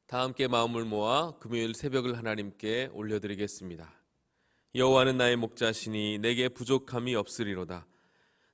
다 함께 마음을 모아 금요일 새벽을 하나님께 올려드리겠습니다. 여호와는 나의 목자시니 내게 부족함이 없으리로다.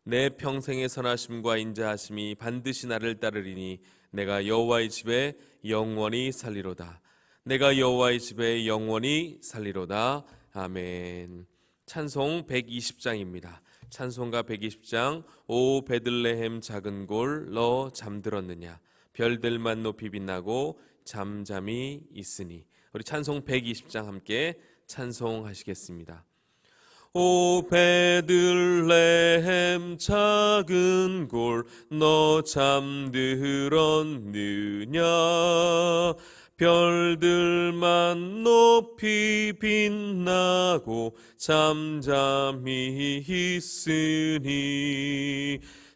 내 평생의 선하심과 인자하심이 반드시 나를 따르리니 내가 여호와의 집에 영원히 살리로다. 내가 여호와의 집에 영원히 살리로다. 아멘. 찬송 120장입니다. 찬송가 120장. 오 베들레헴 작은 골 너 잠들었느냐, 별들만 높이 빛나고 잠잠히 있으니. 우리 찬송 120장 함께 찬송하시겠습니다. 오 베들레헴 작은 골 너 잠들었느냐, 별들만 높이 빛나고 잠잠히 있으니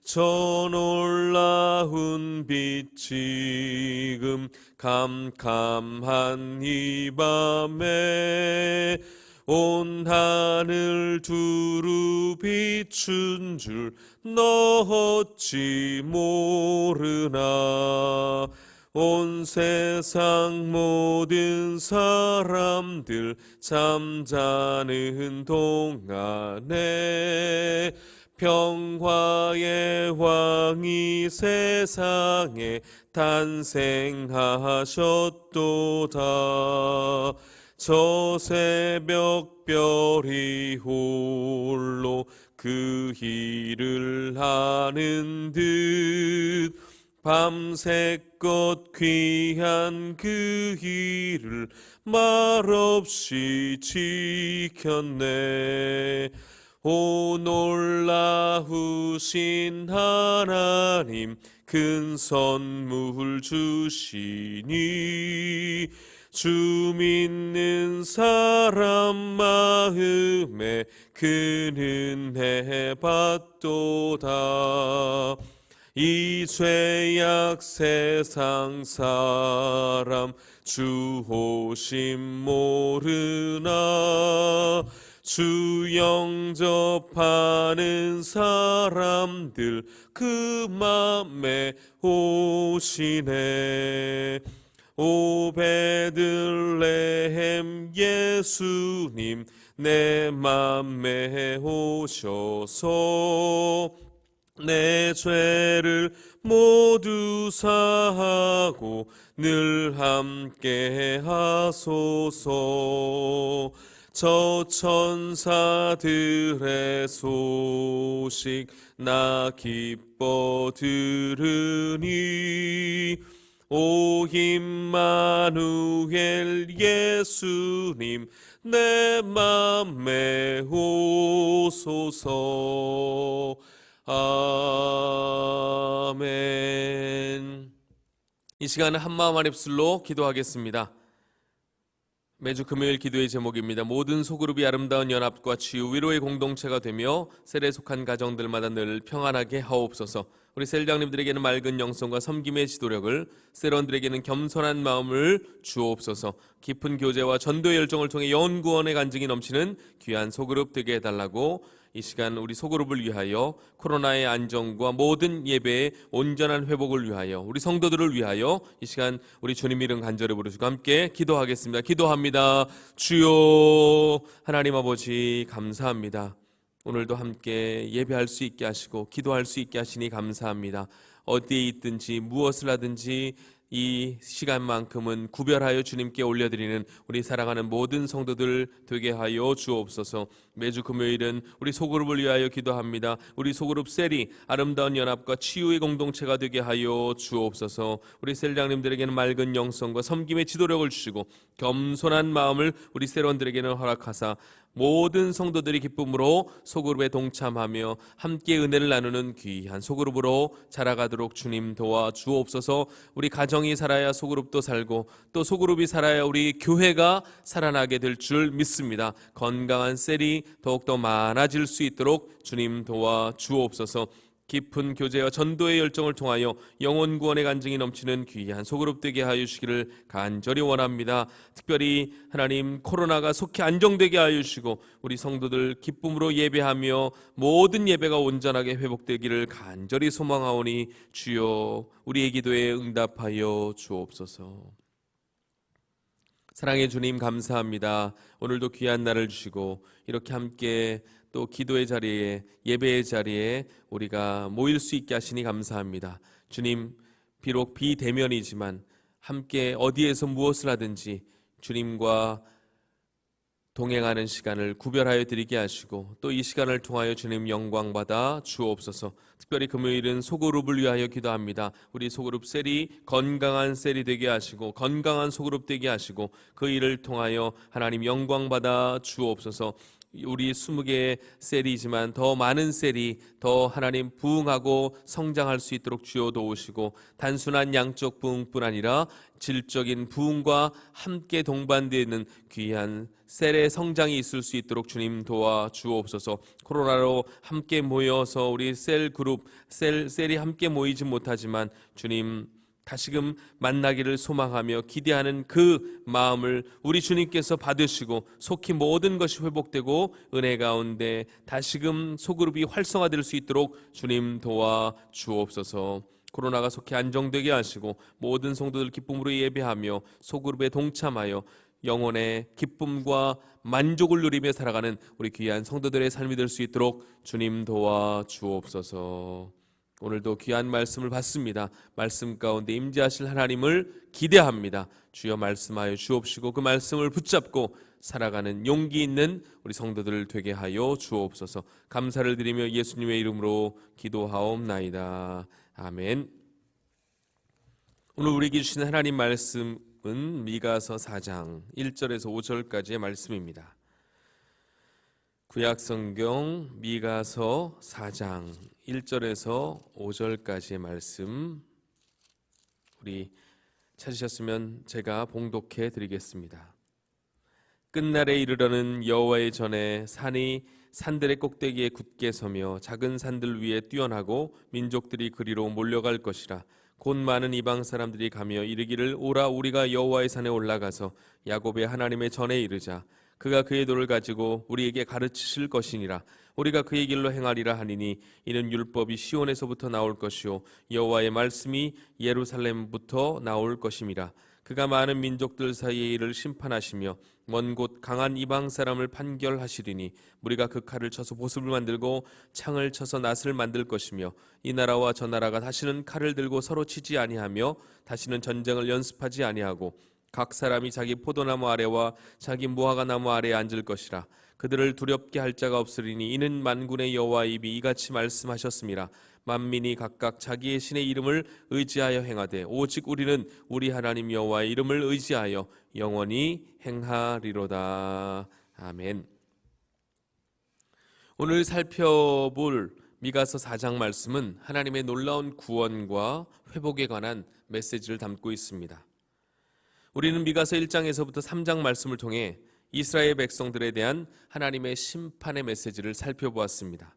저 놀라운 빛 지금 캄캄한 이 밤에 온 하늘 두루 비춘 줄 너 어찌 모르나. 온 세상 모든 사람들 잠자는 동안에 평화의 왕이 세상에 탄생하셨도다. 저 새벽 별이 홀로 그 일을 하는 듯 밤새껏 귀한 그 일을 말없이 지켰네. 오 놀라우신 하나님 큰 선물 주시니 주 믿는 사람 마음에 큰 은혜 받도다. 이 죄악 세상 사람 주 오심 모르나. 주 영접하는 사람들 그 맘에 오시네. 오 베들레헴 예수님 내 맘에 오셔서 내 죄를 모두 사하고 늘 함께 하소서. 저 천사들의 소식 나 기뻐 들으니 오 임마누엘 예수님 내 맘에 오소서. 아멘. 이 시간은 한마음 한 입술로 기도하겠습니다. 매주 금요일 기도의 제목입니다. 모든 소그룹이 아름다운 연합과 치유 위로의 공동체가 되며 셀에 속한 가정들마다 늘 평안하게 하옵소서. 우리 셀장님들에게는 맑은 영성과 섬김의 지도력을, 셀원들에게는 겸손한 마음을 주옵소서. 깊은 교제와 전도의 열정을 통해 영원구원의 간증이 넘치는 귀한 소그룹 되게 해달라고 이 시간 우리 소그룹을 위하여, 코로나의 안정과 모든 예배의 온전한 회복을 위하여, 우리 성도들을 위하여 이 시간 우리 주님 이름 간절히 부르시고 함께 기도하겠습니다. 기도합니다. 주여 하나님 아버지 감사합니다. 오늘도 함께 예배할 수 있게 하시고 기도할 수 있게 하시니 감사합니다. 어디에 있든지 무엇을 하든지 이 시간만큼은 구별하여 주님께 올려드리는 우리 사랑하는 모든 성도들 되게 하여 주옵소서. 매주 금요일은 우리 소그룹을 위하여 기도합니다. 우리 소그룹 셀이 아름다운 연합과 치유의 공동체가 되게 하여 주옵소서. 우리 셀장님들에게는 맑은 영성과 섬김의 지도력을 주시고 겸손한 마음을 우리 셀원들에게는 허락하사 모든 성도들이 기쁨으로 소그룹에 동참하며 함께 은혜를 나누는 귀한 소그룹으로 자라가도록 주님 도와주옵소서. 우리 가정이 살아야 소그룹도 살고 또 소그룹이 살아야 우리 교회가 살아나게 될 줄 믿습니다. 건강한 셀이 더욱더 많아질 수 있도록 주님 도와주옵소서. 깊은 교제와 전도의 열정을 통하여 영혼 구원의 간증이 넘치는 귀한 소그룹 되게 하여 주시기를 간절히 원합니다. 특별히 하나님 코로나가 속히 안정되게 하여 주시고 우리 성도들 기쁨으로 예배하며 모든 예배가 온전하게 회복되기를 간절히 소망하오니 주여 우리의 기도에 응답하여 주옵소서. 사랑의 주님 감사합니다. 오늘도 귀한 날을 주시고 이렇게 함께 또 기도의 자리에 예배의 자리에 우리가 모일 수 있게 하시니 감사합니다. 주님, 비록 비대면이지만 함께 어디에서 무엇을 하든지 주님과 동행하는 시간을 구별하여 드리게 하시고 또 이 시간을 통하여 주님 영광 받아 주옵소서. 특별히 금요일은 소그룹을 위하여 기도합니다. 우리 소그룹 셀이 건강한 셀이 되게 하시고 건강한 소그룹 되게 하시고 그 일을 통하여 하나님 영광 받아 주옵소서. 우리 20개의 셀이지만 더 많은 셀이 더 하나님 부흥하고 성장할 수 있도록 주여 도우시고 단순한 양적 부흥뿐 아니라 질적인 부흥과 함께 동반되는 귀한 셀의 성장이 있을 수 있도록 주님 도와 주옵소서. 코로나로 함께 모여서 우리 셀 그룹 셀이 함께 모이지 못하지만 주님 다시금 만나기를 소망하며 기대하는 그 마음을 우리 주님께서 받으시고 속히 모든 것이 회복되고 은혜 가운데 다시금 소그룹이 활성화될 수 있도록 주님 도와 주옵소서. 코로나가 속히 안정되게 하시고 모든 성도들 기쁨으로 예배하며 소그룹에 동참하여 영혼의 기쁨과 만족을 누리며 살아가는 우리 귀한 성도들의 삶이 될 수 있도록 주님 도와 주옵소서. 오늘도 귀한 말씀을 받습니다. 말씀 가운데 임재하실 하나님을 기대합니다. 주여 말씀하여 주옵시고 그 말씀을 붙잡고 살아가는 용기 있는 우리 성도들 되게 하여 주옵소서. 감사를 드리며 예수님의 이름으로 기도하옵나이다. 아멘. 오늘 우리에게 주신 하나님 말씀은 미가서 4장 1절에서 5절까지의 말씀입니다. 구약성경 미가서 4장 1절에서 5절까지의 말씀 우리 찾으셨으면 제가 봉독해 드리겠습니다. 끝날에 이르러는 여호와의 전에 산이 산들의 꼭대기에 굳게 서며 작은 산들 위에 뛰어나고 민족들이 그리로 몰려갈 것이라. 곧 많은 이방 사람들이 가며 이르기를 오라 우리가 여호와의 산에 올라가서 야곱의 하나님의 전에 이르자. 그가 그의 도를 가지고 우리에게 가르치실 것이니라. 우리가 그의 길로 행하리라 하니니 이는 율법이 시온에서부터 나올 것이요 여호와의 말씀이 예루살렘부터 나올 것임이라. 그가 많은 민족들 사이에 이를 심판하시며 먼 곳 강한 이방 사람을 판결하시리니 우리가 그 칼을 쳐서 보습을 만들고 창을 쳐서 낫을 만들 것이며 이 나라와 저 나라가 다시는 칼을 들고 서로 치지 아니하며 다시는 전쟁을 연습하지 아니하고 각 사람이 자기 포도나무 아래와 자기 무화과 나무 아래에 앉을 것이라. 그들을 두렵게 할 자가 없으리니 이는 만군의 여호와의 입이 이같이 말씀하셨음이라. 만민이 각각 자기의 신의 이름을 의지하여 행하되 오직 우리는 우리 하나님 여호와의 이름을 의지하여 영원히 행하리로다. 아멘. 오늘 살펴볼 미가서 4장 말씀은 하나님의 놀라운 구원과 회복에 관한 메시지를 담고 있습니다. 우리는 미가서 1장에서부터 3장 말씀을 통해 이스라엘 백성들에 대한 하나님의 심판의 메시지를 살펴보았습니다.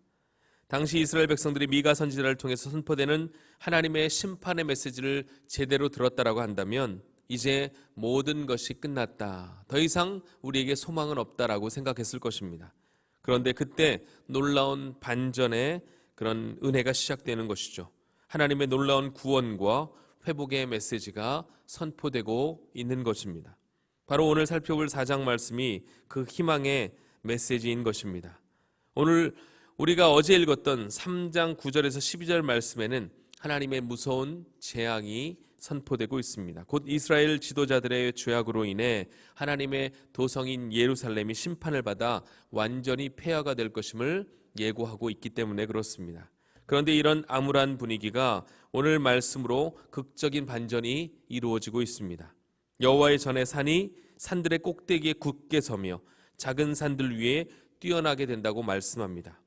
당시 이스라엘 백성들이 미가 선지자를 통해서 선포되는 하나님의 심판의 메시지를 제대로 들었다라고 한다면 이제 모든 것이 끝났다. 더 이상 우리에게 소망은 없다라고 생각했을 것입니다. 그런데 그때 놀라운 반전의 그런 은혜가 시작되는 것이죠. 하나님의 놀라운 구원과 회복의 메시지가 선포되고 있는 것입니다. 바로 오늘 살펴볼 4장 말씀이 그 희망의 메시지인 것입니다. 오늘 우리가 어제 읽었던 3장 9절에서 12절 말씀에는 하나님의 무서운 재앙이 선포되고 있습니다. 곧 이스라엘 지도자들의 죄악으로 인해 하나님의 도성인 예루살렘이 심판을 받아 완전히 폐허가 될 것임을 예고하고 있기 때문에 그렇습니다. 그런데 이런 암울한 분위기가 오늘 말씀으로 극적인 반전이 이루어지고 있습니다. 여호와의 전에 산이 산들의 꼭대기에 굳게 서며 작은 산들 위에 뛰어나게 된다고 말씀합니다.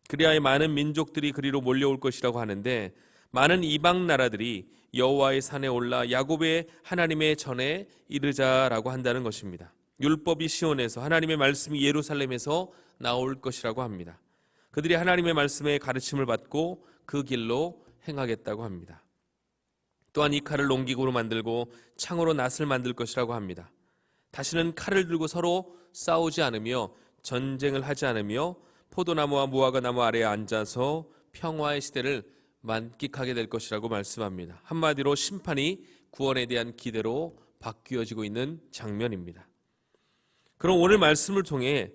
그리하여 많은 민족들이 그리로 몰려올 것이라고 하는데 많은 이방 나라들이 여호와의 산에 올라 야곱의 하나님의 전에 이르자라고 한다는 것입니다. 율법이 시온에서 하나님의 말씀이 예루살렘에서 나올 것이라고 합니다. 그들이 하나님의 말씀에 가르침을 받고 그 길로 행하겠다고 합니다. 또한 이 칼을 농기구로 만들고 창으로 낫을 만들 것이라고 합니다. 다시는 칼을 들고 서로 싸우지 않으며 전쟁을 하지 않으며 포도나무와 무화과 나무 아래에 앉아서 평화의 시대를 만끽하게 될 것이라고 말씀합니다. 한마디로 심판이 구원에 대한 기대로 바뀌어지고 있는 장면입니다. 그럼 오늘 말씀을 통해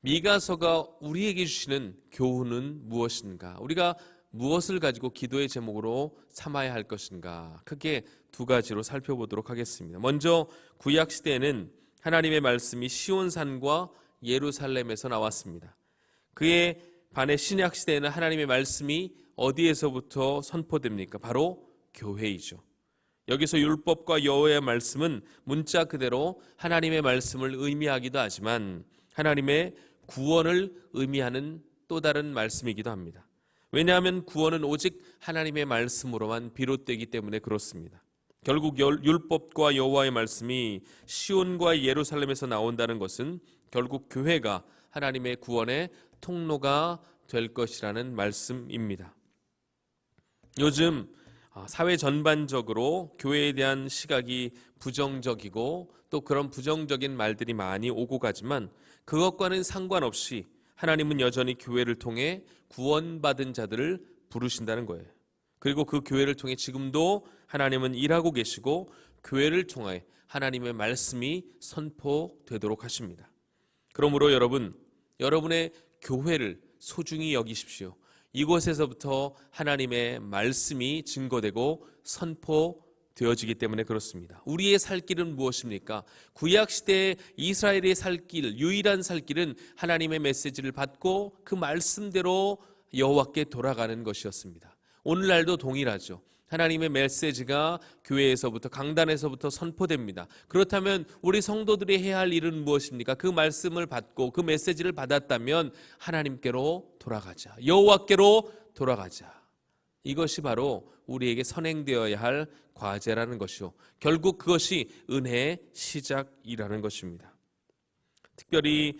미가서가 우리에게 주시는 교훈은 무엇인가? 우리가 무엇을 가지고 기도의 제목으로 삼아야 할 것인가? 크게 두 가지로 살펴보도록 하겠습니다. 먼저 구약 시대에는 하나님의 말씀이 시온산과 예루살렘에서 나왔습니다. 그에 반해 신약 시대에는 하나님의 말씀이 어디에서부터 선포됩니까? 바로 교회이죠. 여기서 율법과 여호와의 말씀은 문자 그대로 하나님의 말씀을 의미하기도 하지만 하나님의 구원을 의미하는 또 다른 말씀이기도 합니다. 왜냐하면 구원은 오직 하나님의 말씀으로만 비롯되기 때문에 그렇습니다. 결국 율법과 여호와의 말씀이 시온과 예루살렘에서 나온다는 것은 결국 교회가 하나님의 구원의 통로가 될 것이라는 말씀입니다. 요즘 사회 전반적으로 교회에 대한 시각이 부정적이고 또 그런 부정적인 말들이 많이 오고 가지만 그것과는 상관없이 하나님은 여전히 교회를 통해 구원받은 자들을 부르신다는 거예요. 그리고 그 교회를 통해 지금도 하나님은 일하고 계시고 교회를 통해 하나님의 말씀이 선포되도록 하십니다. 그러므로 여러분의 교회를 소중히 여기십시오. 이곳에서부터 하나님의 말씀이 증거되고 선포되어지기 때문에 그렇습니다. 우리의 살 길은 무엇입니까? 구약시대에 이스라엘의 살 길, 유일한 살 길은 하나님의 메시지를 받고 그 말씀대로 여호와께 돌아가는 것이었습니다. 오늘날도 동일하죠. 하나님의 메시지가 교회에서부터 강단에서부터 선포됩니다. 그렇다면 우리 성도들이 해야 할 일은 무엇입니까? 그 말씀을 받고 그 메시지를 받았다면 하나님께로 돌아가자. 여호와께로 돌아가자. 이것이 바로 우리에게 선행되어야 할 과제라는 것이요. 결국 그것이 은혜의 시작이라는 것입니다. 특별히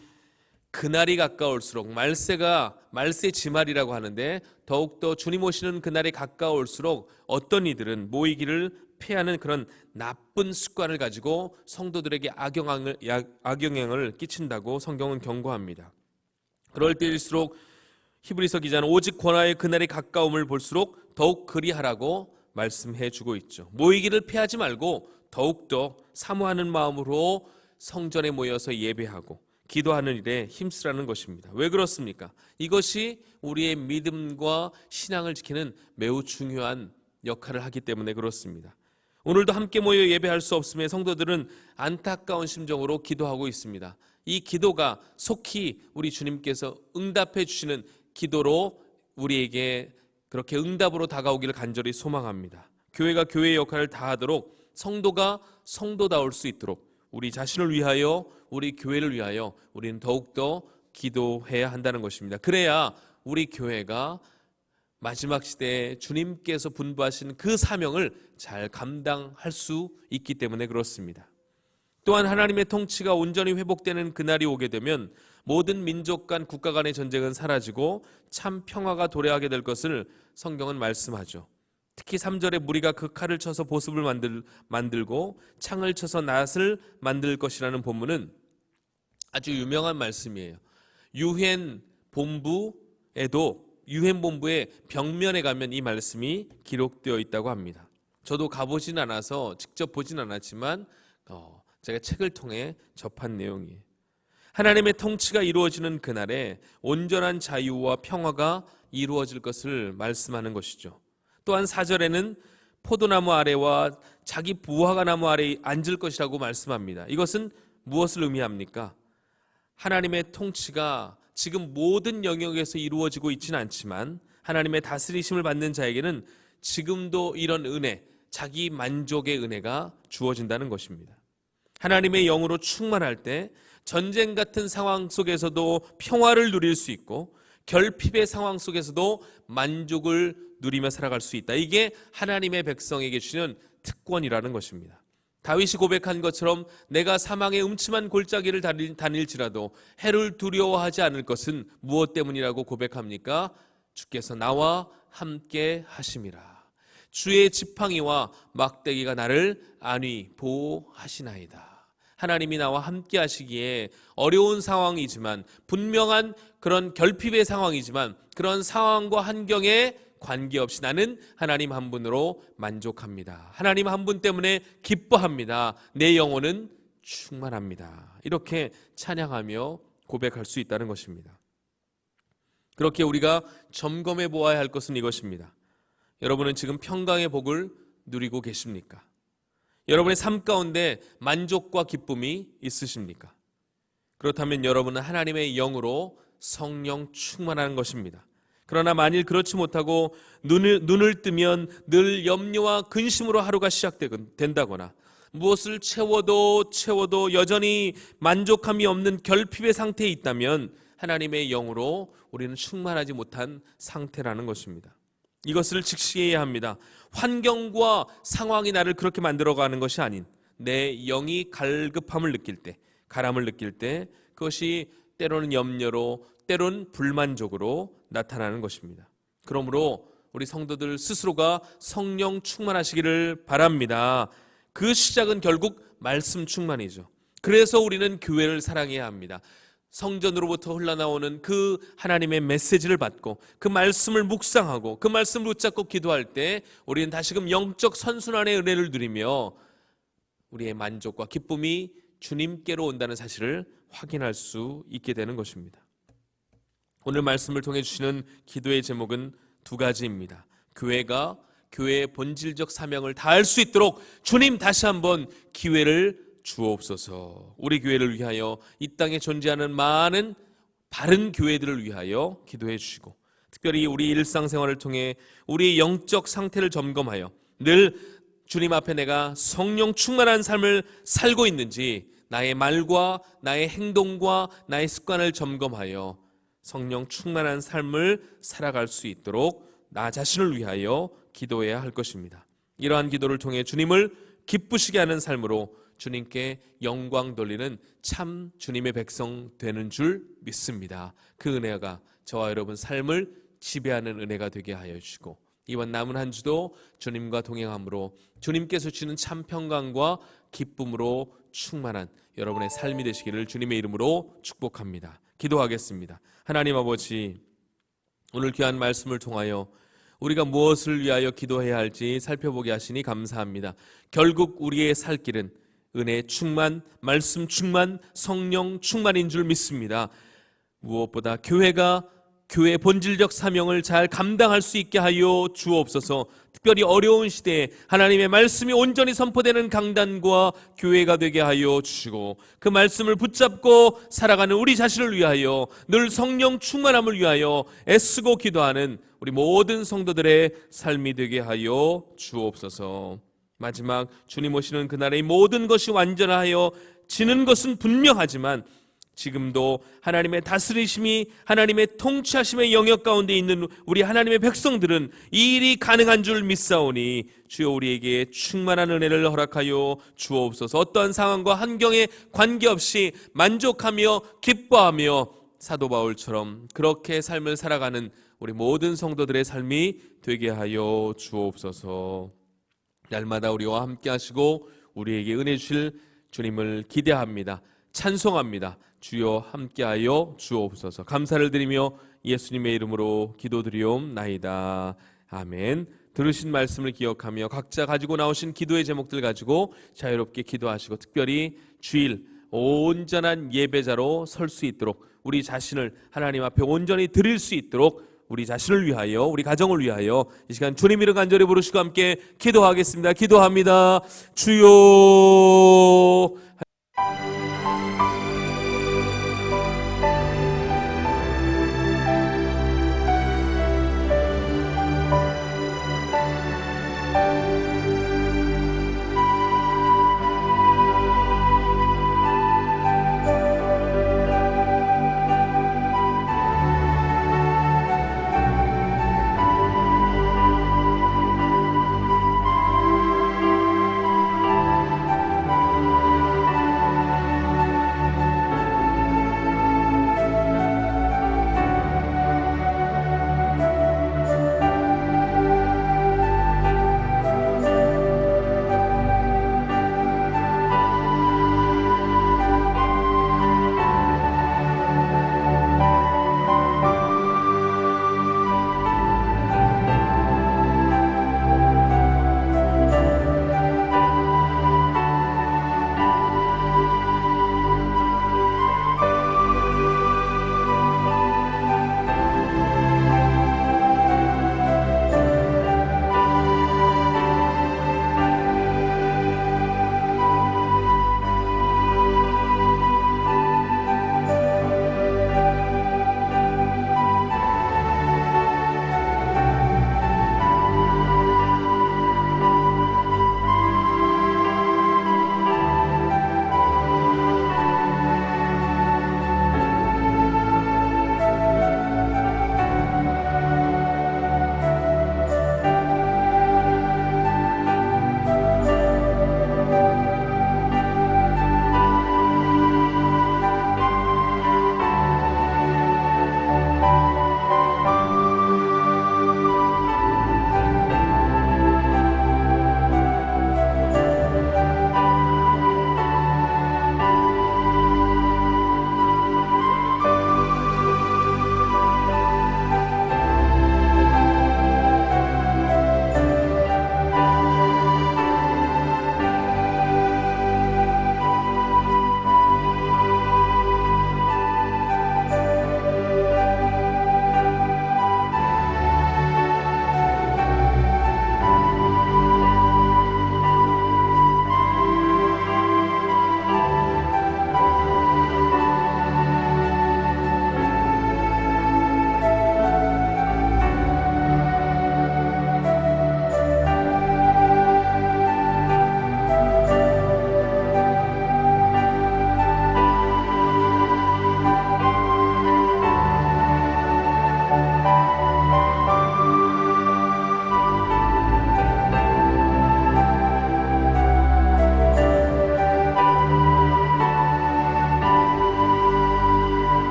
그날이 가까울수록 말세 지말이라고 하는데 더욱더 주님 오시는 그날이 가까울수록 어떤 이들은 모이기를 패하는 그런 나쁜 습관을 가지고 성도들에게 악영향을 끼친다고 성경은 경고합니다. 그럴 때일수록 히브리서 기자는 오직 권하의 그날이 가까움을 볼수록 더욱 그리하라고 말씀해 주고 있죠. 모이기를 피하지 말고 더욱더 사모하는 마음으로 성전에 모여서 예배하고 기도하는 일에 힘쓰라는 것입니다. 왜 그렇습니까? 이것이 우리의 믿음과 신앙을 지키는 매우 중요한 역할을 하기 때문에 그렇습니다. 오늘도 함께 모여 예배할 수 없음에 성도들은 안타까운 심정으로 기도하고 있습니다. 이 기도가 속히 우리 주님께서 응답해 주시는 기도로 우리에게 그렇게 응답으로 다가오기를 간절히 소망합니다. 교회가 교회의 역할을 다하도록 성도가 성도다울 수 있도록 우리 자신을 위하여 우리 교회를 위하여 우리는 더욱더 기도해야 한다는 것입니다. 그래야 우리 교회가 마지막 시대에 주님께서 분부하신 그 사명을 잘 감당할 수 있기 때문에 그렇습니다. 또한 하나님의 통치가 온전히 회복되는 그날이 오게 되면 모든 민족 간 국가 간의 전쟁은 사라지고 참 평화가 도래하게 될 것을 성경은 말씀하죠. 특히 3절에 무리가 그 칼을 쳐서 보습을 만들고 창을 쳐서 낫을 만들 것이라는 본문은 아주 유명한 말씀이에요. 유엔 본부의 벽면에 가면 이 말씀이 기록되어 있다고 합니다. 저도 가보진 않아서 직접 보진 않았지만 제가 책을 통해 접한 내용이에요. 하나님의 통치가 이루어지는 그날에 온전한 자유와 평화가 이루어질 것을 말씀하는 것이죠. 또한 4절에는 포도나무 아래와 자기 무화과 나무 아래에 앉을 것이라고 말씀합니다. 이것은 무엇을 의미합니까? 하나님의 통치가 지금 모든 영역에서 이루어지고 있지는 않지만 하나님의 다스리심을 받는 자에게는 지금도 이런 은혜, 자기 만족의 은혜가 주어진다는 것입니다. 하나님의 영으로 충만할 때 전쟁 같은 상황 속에서도 평화를 누릴 수 있고 결핍의 상황 속에서도 만족을 누리며 살아갈 수 있다. 이게 하나님의 백성에게 주는 특권이라는 것입니다. 다윗이 고백한 것처럼 내가 사망의 음침한 골짜기를 다닐지라도 해를 두려워하지 않을 것은 무엇 때문이라고 고백합니까? 주께서 나와 함께 하심이라. 주의 지팡이와 막대기가 나를 안위 보호하시나이다. 하나님이 나와 함께 하시기에 어려운 상황이지만 분명한 그런 결핍의 상황이지만 그런 상황과 환경에 관계없이 나는 하나님 한 분으로 만족합니다. 하나님 한 분 때문에 기뻐합니다. 내 영혼은 충만합니다. 이렇게 찬양하며 고백할 수 있다는 것입니다. 그렇게 우리가 점검해 보아야 할 것은 이것입니다. 여러분은 지금 평강의 복을 누리고 계십니까? 여러분의 삶 가운데 만족과 기쁨이 있으십니까? 그렇다면 여러분은 하나님의 영으로 성령 충만한 것입니다. 그러나 만일 그렇지 못하고 눈을 뜨면 늘 염려와 근심으로 하루가 시작된다거나 무엇을 채워도 여전히 만족함이 없는 결핍의 상태에 있다면 하나님의 영으로 우리는 충만하지 못한 상태라는 것입니다. 이것을 직시해야 합니다. 환경과 상황이 나를 그렇게 만들어가는 것이 아닌 내 영이 갈급함을 느낄 때, 가람을 느낄 때 그것이 때로는 염려로 때로는 불만족으로 나타나는 것입니다. 그러므로 우리 성도들 스스로가 성령 충만하시기를 바랍니다. 그 시작은 결국 말씀 충만이죠. 그래서 우리는 교회를 사랑해야 합니다. 성전으로부터 흘러나오는 그 하나님의 메시지를 받고 그 말씀을 묵상하고 그 말씀을 붙잡고 기도할 때 우리는 다시금 영적 선순환의 은혜를 누리며 우리의 만족과 기쁨이 주님께로 온다는 사실을 확인할 수 있게 되는 것입니다. 오늘 말씀을 통해 주시는 기도의 제목은 두 가지입니다. 교회가 교회의 본질적 사명을 다할 수 있도록 주님 다시 한번 기회를 주옵소서. 우리 교회를 위하여 이 땅에 존재하는 많은 바른 교회들을 위하여 기도해 주시고 특별히 우리 일상생활을 통해 우리의 영적 상태를 점검하여 늘 주님 앞에 내가 성령 충만한 삶을 살고 있는지 나의 말과 나의 행동과 나의 습관을 점검하여 성령 충만한 삶을 살아갈 수 있도록 나 자신을 위하여 기도해야 할 것입니다. 이러한 기도를 통해 주님을 기쁘시게 하는 삶으로 주님께 영광 돌리는 참 주님의 백성 되는 줄 믿습니다. 그 은혜가 저와 여러분 삶을 지배하는 은혜가 되게 하여 주시고 이번 남은 한 주도 주님과 동행함으로 주님께서 주시는 참 평강과 기쁨으로 충만한 여러분의 삶이 되시기를 주님의 이름으로 축복합니다. 기도하겠습니다. 하나님 아버지, 오늘 귀한 말씀을 통하여 우리가 무엇을 위하여 기도해야 할지 살펴보게 하시니 감사합니다. 결국 우리의 살 길은 은혜 충만, 말씀 충만, 성령 충만인 줄 믿습니다. 무엇보다 교회가 교회의 본질적 사명을 잘 감당할 수 있게 하여 주옵소서. 특별히 어려운 시대에 하나님의 말씀이 온전히 선포되는 강단과 교회가 되게 하여 주시고 그 말씀을 붙잡고 살아가는 우리 자신을 위하여 늘 성령 충만함을 위하여 애쓰고 기도하는 우리 모든 성도들의 삶이 되게 하여 주옵소서. 마지막 주님 오시는 그날의 모든 것이 완전하여 지는 것은 분명하지만 지금도 하나님의 다스리심이 하나님의 통치하심의 영역 가운데 있는 우리 하나님의 백성들은 이 일이 가능한 줄 믿사오니 주여 우리에게 충만한 은혜를 허락하여 주옵소서. 어떠한 상황과 환경에 관계없이 만족하며 기뻐하며 사도 바울처럼 그렇게 삶을 살아가는 우리 모든 성도들의 삶이 되게 하여 주옵소서. 날마다 우리와 함께 하시고 우리에게 은혜 주실 주님을 기대합니다. 찬송합니다. 주여 함께하여 주옵소서. 감사를 드리며 예수님의 이름으로 기도드리옵나이다. 아멘. 들으신 말씀을 기억하며 각자 가지고 나오신 기도의 제목들 가지고 자유롭게 기도하시고 특별히 주일 온전한 예배자로 설 수 있도록 우리 자신을 하나님 앞에 온전히 드릴 수 있도록 우리 자신을 위하여 우리 가정을 위하여 이 시간 주님 이름 간절히 부르시고 함께 기도하겠습니다. 기도합니다. 주여